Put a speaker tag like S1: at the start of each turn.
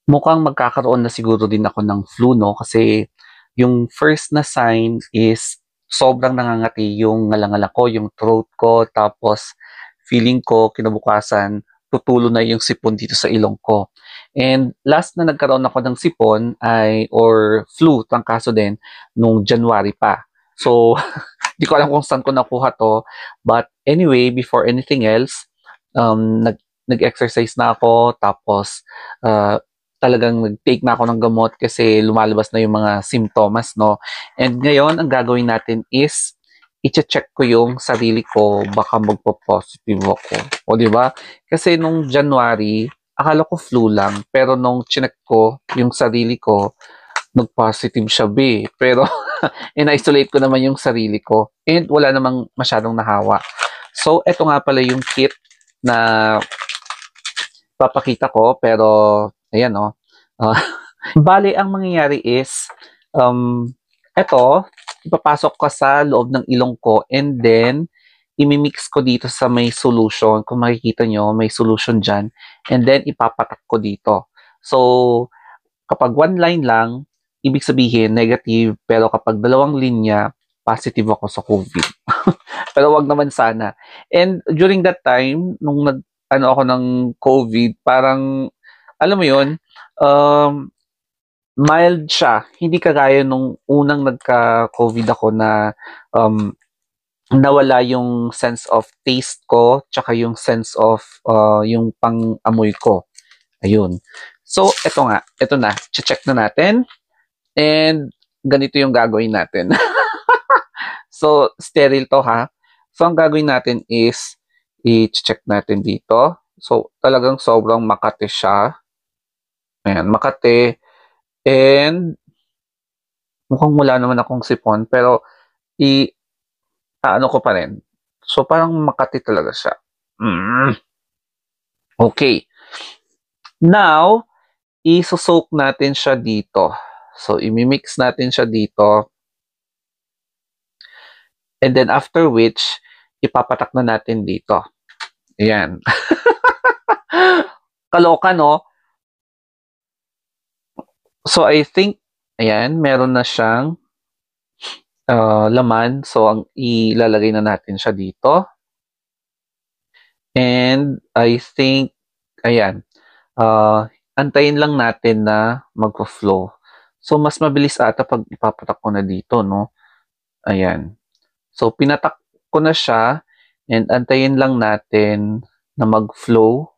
S1: Mukhang magkakaroon na siguro din ako ng flu 'no, kasi yung first na sign is sobrang nangangati yung ngalangala ko, yung throat ko, tapos feeling ko kinabukasan tutulo na yung sipon dito sa ilong ko. And last na nagkaroon ako ng sipon ay or flu trangkaso din nung January pa. So, di ko alam kung saan ko nakuha 'to, but anyway, before anything else, nag-exercise na ako tapos, ah talagang nag-take na ako ng gamot kasi lumalabas na yung mga simptomas 'no. And ngayon ang gagawin natin is iche-check ko yung sarili ko baka magpo-positive ako, o 'di ba? Kasi nung January akala ko flu lang, pero nung chineck ko yung sarili ko nag-positive siya pero in-isolate ko naman yung sarili ko and wala namang masyadong nahawa. So eto nga pala yung kit na papakita ko pero ayan 'no. Ah, bale ang mangyayari is, eto ipapasok ko sa loob ng ilong ko and then imi-mix ko dito sa may solution. Kung makikita niyo may solution diyan and then ipapatak ko dito. So, kapag one line lang, ibig sabihin negative, pero kapag dalawang linya, positive ako sa COVID. Pero wag naman sana. And during that time, nung nag-ano ako ng COVID, parang, alam mo yun, um, mild siya. Hindi kagaya nung unang nagka-COVID ako na um, nawala yung sense of taste ko, tsaka yung sense of yung pang-amoy ko. Ayun. So, eto na. Check na natin. And ganito yung gagawin natin. So, sterile to ha. So, ang gagawin natin is, i-check natin dito. So, talagang sobrang makati siya. Ayan, makati. And, mukhang wala naman akong sipon, pero, ano ko pa rin. So, parang makati talaga siya. Okay. Now, iso-soak natin siya dito. So, imimix natin siya dito. And then, after which, ipapatak na natin dito. Ayan. Kaloka, no? So, I think, ayan, meron na siyang laman. So, ang ilalagay na natin siya dito. And I think, ayan, antayin lang natin na magpo-flow. So, mas mabilis ata pag ipapatak ko na dito, no? Ayan. So, pinatak ko na siya and antayin lang natin na mag-flow.